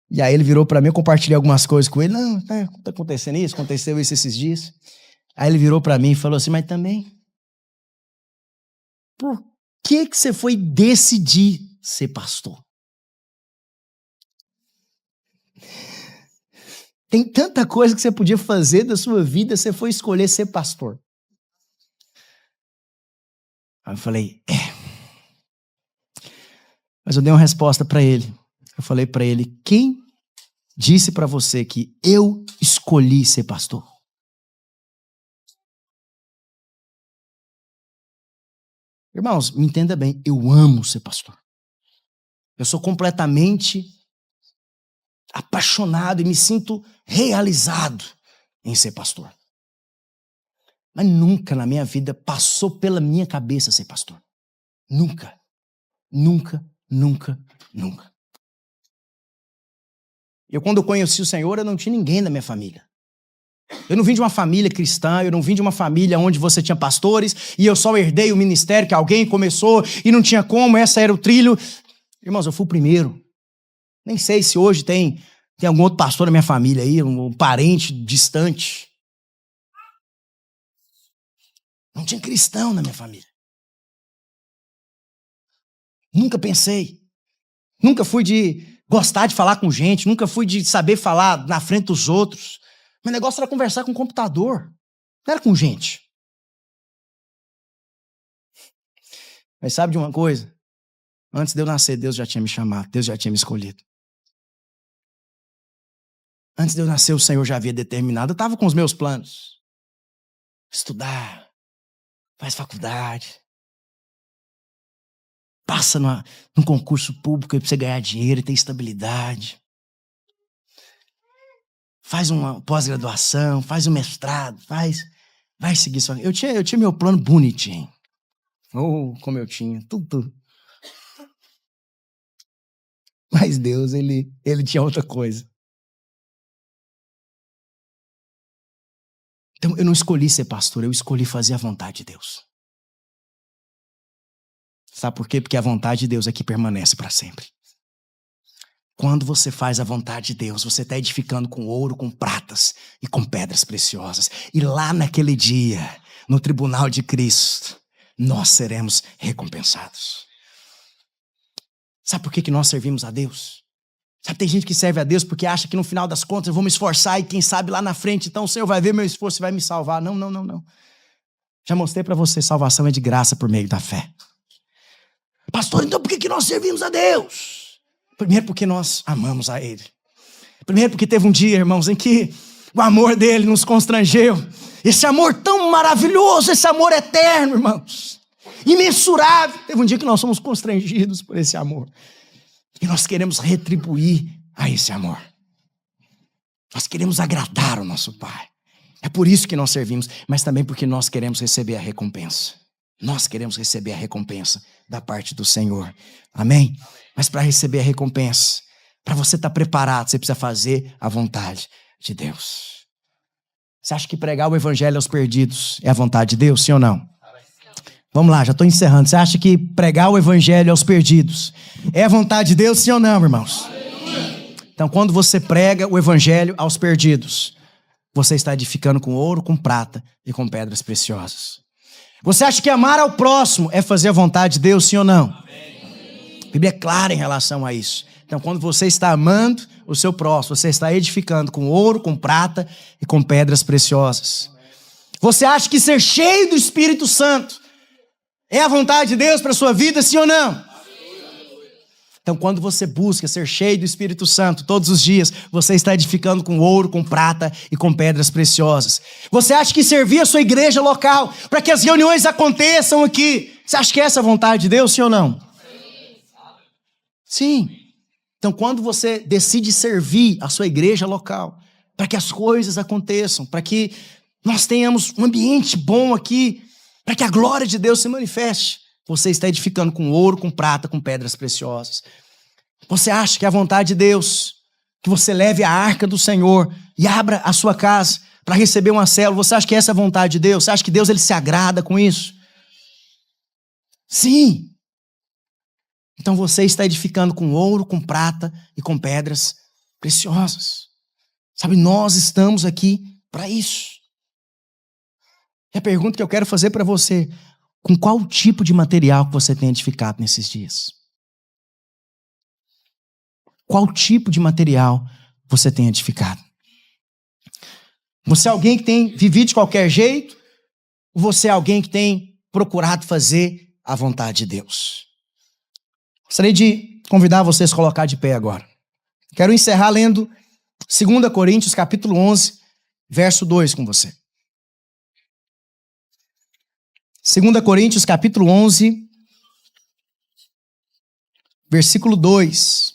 E aí ele virou para mim, eu compartilhei algumas coisas com ele. Não, tá acontecendo isso, aconteceu isso esses dias. Aí ele virou para mim e falou assim, mas também, por que você foi decidir ser pastor? Tem tanta coisa que você podia fazer da sua vida, você foi escolher ser pastor. Aí eu falei, Mas eu dei uma resposta para ele. Eu falei para ele, quem disse para você que eu escolhi ser pastor? Irmãos, me entenda bem, eu amo ser pastor. Eu sou completamente apaixonado e me sinto realizado em ser pastor. Mas nunca na minha vida passou pela minha cabeça ser pastor. Nunca. Nunca, nunca, nunca. Quando eu conheci o Senhor, eu não tinha ninguém na minha família. Eu não vim de uma família cristã, eu não vim de uma família onde você tinha pastores e eu só herdei o ministério que alguém começou e não tinha como, essa era o trilho. Irmãos, eu fui o primeiro. Nem sei se hoje tem algum outro pastor na minha família aí, um parente distante. Não tinha cristão na minha família. Nunca pensei. Nunca fui de gostar de falar com gente, nunca fui de saber falar na frente dos outros. Meu negócio era conversar com o computador, não era com gente. Mas sabe de uma coisa? Antes de eu nascer, Deus já tinha me chamado, Deus já tinha me escolhido. Antes de eu nascer, o Senhor já havia determinado, eu estava com os meus planos. Estudar, faz faculdade, passa num concurso público para você ganhar dinheiro e ter estabilidade. Faz uma pós-graduação, faz um mestrado, Vai seguir sua vida. Eu tinha meu plano bonitinho. Como eu tinha, tudo. Mas Deus, ele tinha outra coisa. Então, eu não escolhi ser pastor, eu escolhi fazer a vontade de Deus. Sabe por quê? Porque a vontade de Deus é que permanece para sempre. Quando você faz a vontade de Deus, você está edificando com ouro, com pratas e com pedras preciosas. E lá naquele dia, no tribunal de Cristo, nós seremos recompensados. Sabe por que nós servimos a Deus? Sabe, tem gente que serve a Deus porque acha que no final das contas eu vou me esforçar e quem sabe lá na frente, então o Senhor vai ver meu esforço e vai me salvar. Não. Já mostrei para você, salvação é de graça por meio da fé. Pastor, então por que nós servimos a Deus? Primeiro porque nós amamos a Ele. Primeiro porque teve um dia, irmãos, em que o amor dele nos constrangeu. Esse amor tão maravilhoso, esse amor eterno, irmãos. Imensurável. Teve um dia que nós somos constrangidos por esse amor. E nós queremos retribuir a esse amor. Nós queremos agradar o nosso Pai. É por isso que nós servimos, mas também porque nós queremos receber a recompensa. Nós queremos receber a recompensa da parte do Senhor. Amém? Mas para receber a recompensa, para você estar preparado, você precisa fazer a vontade de Deus. Você acha que pregar o evangelho aos perdidos é a vontade de Deus, sim ou não? Vamos lá, já estou encerrando. Você acha que pregar o evangelho aos perdidos é a vontade de Deus, sim ou não, irmãos? Então, quando você prega o evangelho aos perdidos, você está edificando com ouro, com prata e com pedras preciosas. Você acha que amar ao próximo é fazer a vontade de Deus, sim ou não? A Bíblia é clara em relação a isso. Então, quando você está amando o seu próximo, você está edificando com ouro, com prata e com pedras preciosas. Você acha que ser cheio do Espírito Santo é a vontade de Deus para a sua vida, sim ou não? Então, quando você busca ser cheio do Espírito Santo todos os dias, você está edificando com ouro, com prata e com pedras preciosas. Você acha que servir a sua igreja local, para que as reuniões aconteçam aqui, você acha que é essa a vontade de Deus, sim ou não? Sim. Então, quando você decide servir a sua igreja local, para que as coisas aconteçam, para que nós tenhamos um ambiente bom aqui, para que a glória de Deus se manifeste, você está edificando com ouro, com prata, com pedras preciosas. Você acha que é a vontade de Deus que você leve a arca do Senhor e abra a sua casa para receber uma célula? Você acha que essa é a vontade de Deus? Você acha que Deus ele se agrada com isso? Sim. Então você está edificando com ouro, com prata e com pedras preciosas. Sabe, nós estamos aqui para isso. E a pergunta que eu quero fazer para você: com qual tipo de material que você tem edificado nesses dias? Qual tipo de material você tem edificado? Você é alguém que tem vivido de qualquer jeito? Ou você é alguém que tem procurado fazer a vontade de Deus? Gostaria de convidar vocês a colocar de pé agora. Quero encerrar lendo 2 Coríntios capítulo 11, verso 2 com você. 2 Coríntios capítulo 11, versículo 2.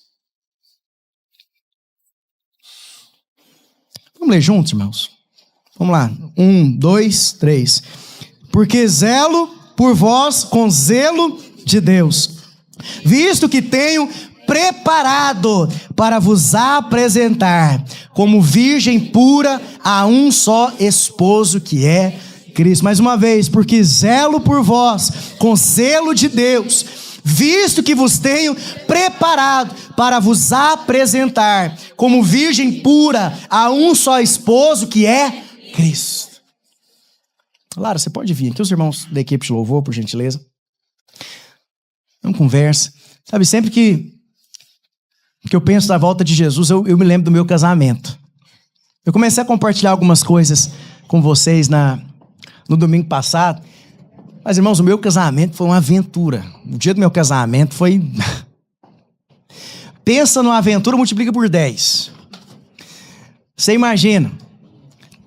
Vamos ler juntos, irmãos? Vamos lá. 1, 2, 3. Porque zelo por vós com zelo de Deus, visto que tenho preparado para vos apresentar como virgem pura a um só esposo, que é Cristo. Mais uma vez, porque zelo por vós com zelo de Deus, visto que vos tenho preparado para vos apresentar como virgem pura a um só esposo, que é Cristo. Lara, você pode vir aqui, os irmãos da equipe de louvor, por gentileza. Não conversa. Sabe, sempre que eu penso na volta de Jesus, eu me lembro do meu casamento. Eu comecei a compartilhar algumas coisas com vocês no domingo passado. Mas, irmãos, o meu casamento foi uma aventura. O dia do meu casamento foi... Pensa numa aventura, multiplica por 10. Você imagina,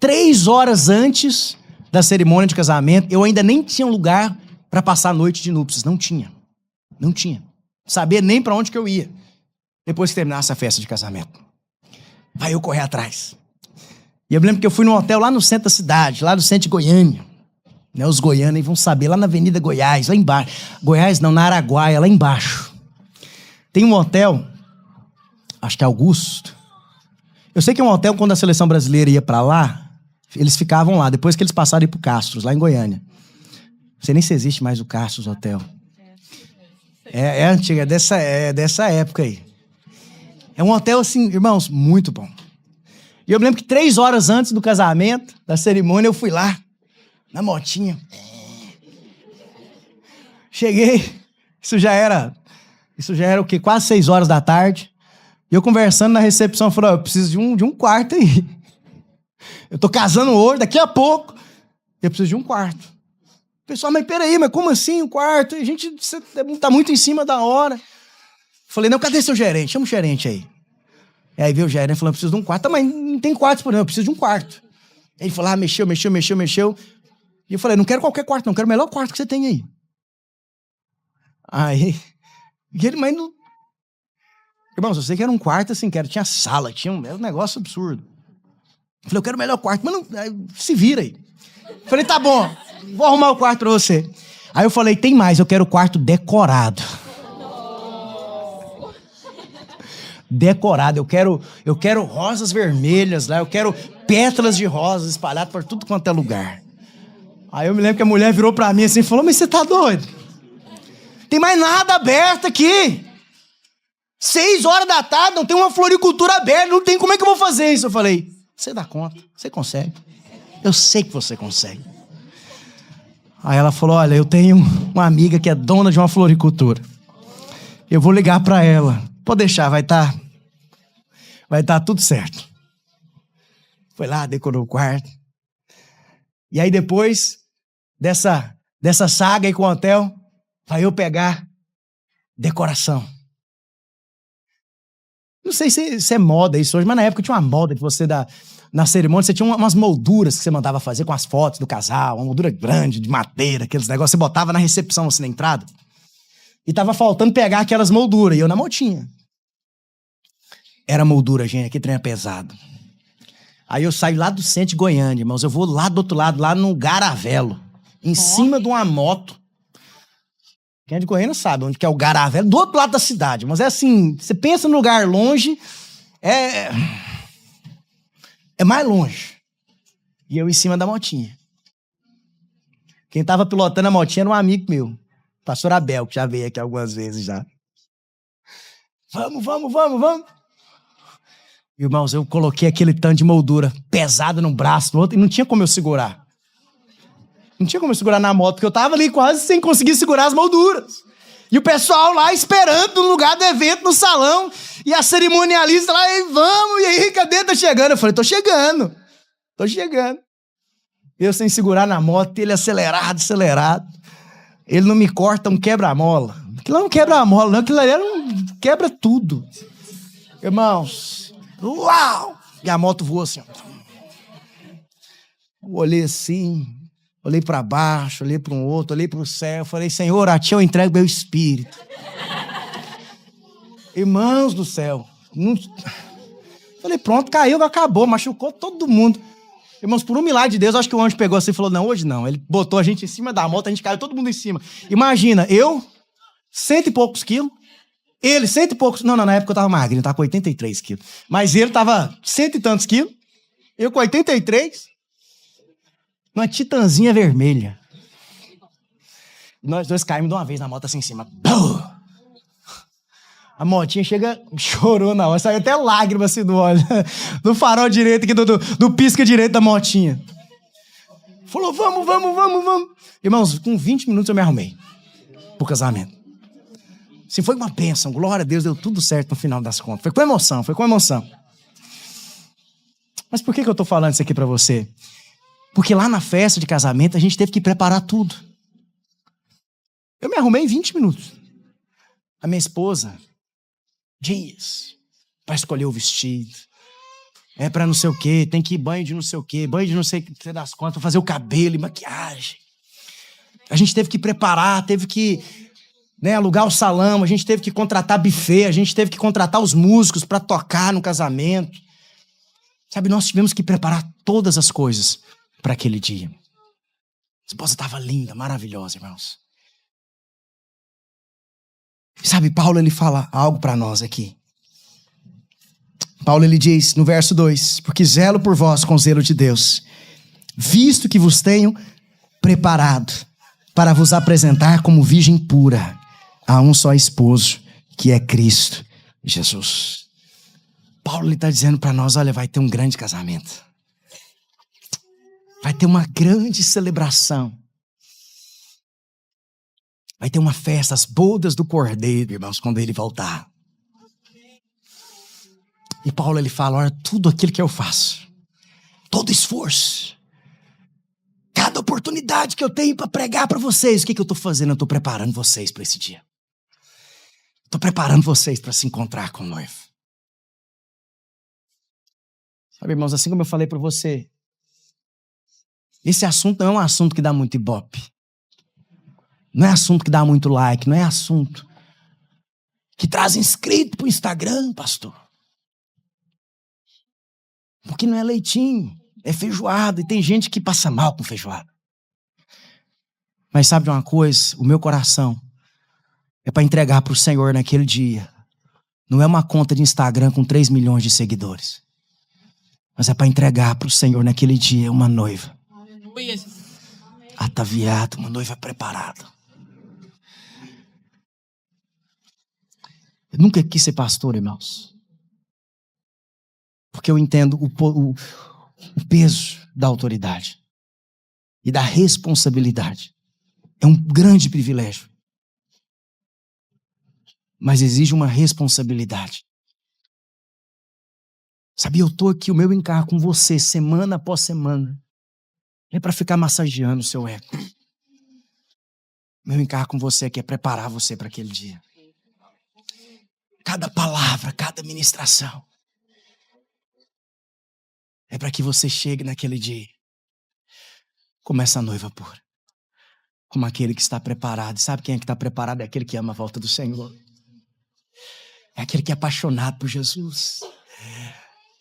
3 horas antes da cerimônia de casamento, eu ainda nem tinha lugar para passar a noite de núpcias. Não tinha. Não sabia nem para onde que eu ia, depois que terminasse a festa de casamento. Aí eu corri atrás. E eu me lembro que eu fui num hotel lá no centro da cidade, lá no centro de Goiânia. Né? Os goianos vão saber, lá na Avenida Goiás, lá embaixo. Goiás não, na Araguaia, lá embaixo. Tem um hotel, acho que é Augusto. Eu sei que é um hotel, quando a seleção brasileira ia pra lá, eles ficavam lá, depois que eles passaram a ir pro Castros, lá em Goiânia. Não sei nem se existe mais o Castros Hotel. É antigo, é dessa época aí. É um hotel, assim, irmãos, muito bom. E eu me lembro que 3 horas antes do casamento, da cerimônia, eu fui lá, na motinha. Cheguei, isso já era o quê? Quase 6 horas da tarde. E eu conversando na recepção, eu falei, eu preciso de um quarto aí. Eu tô casando hoje, daqui a pouco, eu preciso de um quarto. O pessoal, mas peraí, mas como assim um quarto? A gente tá muito em cima da hora. Falei, não, cadê seu gerente? Chama o gerente aí. E aí veio o gerente falando, eu preciso de um quarto. Tá, mas não tem quarto por aí, eu preciso de um quarto. Ele falou, mexeu. E eu falei, não quero qualquer quarto, não, quero o melhor quarto que você tem aí. Aí, mas não... Irmãos, eu sei que era um quarto assim, tinha sala, era um negócio absurdo. Eu falei, eu quero o melhor quarto, mas não, se vira aí. Eu falei, tá bom, vou arrumar o quarto pra você. Aí eu falei, tem mais, eu quero o quarto decorado. Decorado, eu quero rosas vermelhas lá, eu quero pétalas de rosas espalhadas por tudo quanto é lugar. Aí eu me lembro que a mulher virou pra mim assim e falou, mas você tá doido? Tem mais nada aberto aqui. 6 horas da tarde, não tem uma floricultura aberta, não tem, como é que eu vou fazer isso? Eu falei, você dá conta, você consegue. Eu sei que você consegue. Aí ela falou, olha, eu tenho uma amiga que é dona de uma floricultura. Eu vou ligar pra ela. Pode deixar, vai tá tudo certo. Foi lá, decorou o quarto. E aí depois dessa saga aí com o hotel, vai eu pegar decoração. Não sei se é moda isso hoje, mas na época tinha uma moda que você, na cerimônia, você tinha umas molduras que você mandava fazer com as fotos do casal, uma moldura grande, de madeira, aqueles negócios, você botava na recepção, assim, na entrada. E tava faltando pegar aquelas molduras, e eu na motinha. Era moldura, gente, aquele trem é pesado. Aí eu saio lá do centro de Goiânia, irmãos, eu vou lá do outro lado, lá no Garavelo, em cima de uma moto. Quem é de Goiânia sabe onde que é o Garavelo, do outro lado da cidade. Mas é assim, você pensa num lugar longe, é mais longe. E eu em cima da motinha. Quem tava pilotando a motinha era um amigo meu, pastor Abel, que já veio aqui algumas vezes já. Vamos. Irmãos, eu coloquei aquele tanto de moldura pesado no braço do outro e não tinha como eu segurar. Não tinha como eu segurar na moto, porque eu tava ali quase sem conseguir segurar as molduras. E o pessoal lá esperando no lugar do evento, no salão. E a cerimonialista lá, e vamos, e aí, cadê? Tá chegando. Eu falei, tô chegando. Eu sem segurar na moto, ele acelerado. Ele não me corta um quebra-mola. Aquilo lá não quebra-mola, não. Aquilo ali quebra tudo. Irmãos, uau! E a moto voou assim. Eu olhei assim... Olhei para baixo, olhei para um outro, olhei para o céu. Falei, Senhor, a ti eu entrego meu espírito. Irmãos do céu. Falei, pronto, caiu, acabou, machucou todo mundo. Irmãos, por um milagre de Deus, acho que o anjo pegou assim e falou, não, hoje não. Ele botou a gente em cima da moto, a gente caiu todo mundo em cima. Imagina, eu, 100 e poucos quilos. Ele, 100 e poucos... Não, na época eu tava magrinho, eu tava com 83 quilos. Mas ele tava 100 e tantos quilos. Eu com 83... Uma titanzinha vermelha. Nós dois caímos de uma vez na moto assim em cima. A motinha chega, chorou na hora. Saiu até lágrima assim do olho. Do farol direito aqui, do pisca direito da motinha. Falou, vamos. Irmãos, com 20 minutos eu me arrumei pro casamento. Assim, foi uma bênção. Glória a Deus, deu tudo certo no final das contas. Foi com emoção. Mas por que eu tô falando isso aqui pra você? Porque lá na festa de casamento a gente teve que preparar tudo. Eu me arrumei em 20 minutos. A minha esposa, dias, para escolher o vestido. É para não sei o quê, tem que ir banho de não sei o quê, banho de não sei o que das contas, fazer o cabelo e maquiagem. A gente teve que preparar, teve que alugar o salão, a gente teve que contratar buffet, a gente teve que contratar os músicos para tocar no casamento. Sabe, nós tivemos que preparar todas as coisas para aquele dia. esposa estava linda, maravilhosa, irmãos. Sabe, Paulo, ele fala algo para nós aqui. Paulo, ele diz no verso 2: porque zelo por vós com zelo de Deus, visto que vos tenho preparado para vos apresentar como virgem pura a um só esposo, que é Cristo Jesus. Paulo, ele está dizendo para nós, olha, vai ter um grande casamento. Vai ter uma grande celebração. Vai ter uma festa, as bodas do Cordeiro, irmãos, quando ele voltar. E Paulo, ele fala, olha, tudo aquilo que eu faço, todo esforço, cada oportunidade que eu tenho para pregar para vocês, o que eu estou fazendo? Eu estou preparando vocês para esse dia. Estou preparando vocês para se encontrar com o noivo. Sabe, irmãos, assim como eu falei para você, esse assunto não é um assunto que dá muito ibope. Não é assunto que dá muito like, não é assunto que traz inscrito para o Instagram, pastor. Porque não é leitinho, é feijoada, e tem gente que passa mal com feijoada. Mas sabe de uma coisa? O meu coração é para entregar para o Senhor naquele dia. Não é uma conta de Instagram com 3 milhões de seguidores. Mas é para entregar para o Senhor naquele dia uma noiva. Ataviada, uma noiva preparada. Eu nunca quis ser pastor, irmãos. Porque eu entendo o peso da autoridade e da responsabilidade. É um grande privilégio. Mas exige uma responsabilidade. Sabe, eu estou aqui, o meu encargo com você, semana após semana, é para ficar massageando o seu ego. Meu encargo com você aqui é preparar você para aquele dia. Cada palavra, cada ministração, é para que você chegue naquele dia como essa noiva pura. Como aquele que está preparado. E sabe quem é que está preparado? É aquele que ama a volta do Senhor. É aquele que é apaixonado por Jesus.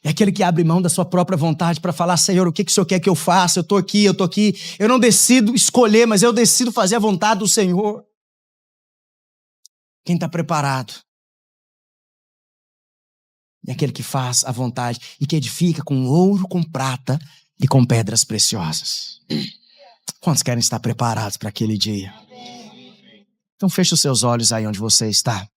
É aquele que abre mão da sua própria vontade para falar, Senhor, o que o Senhor quer que eu faça? Eu estou aqui. Eu não decido escolher, mas eu decido fazer a vontade do Senhor. Quem está preparado? É aquele que faz a vontade e que edifica com ouro, com prata e com pedras preciosas. Quantos querem estar preparados para aquele dia? Então feche os seus olhos aí onde você está.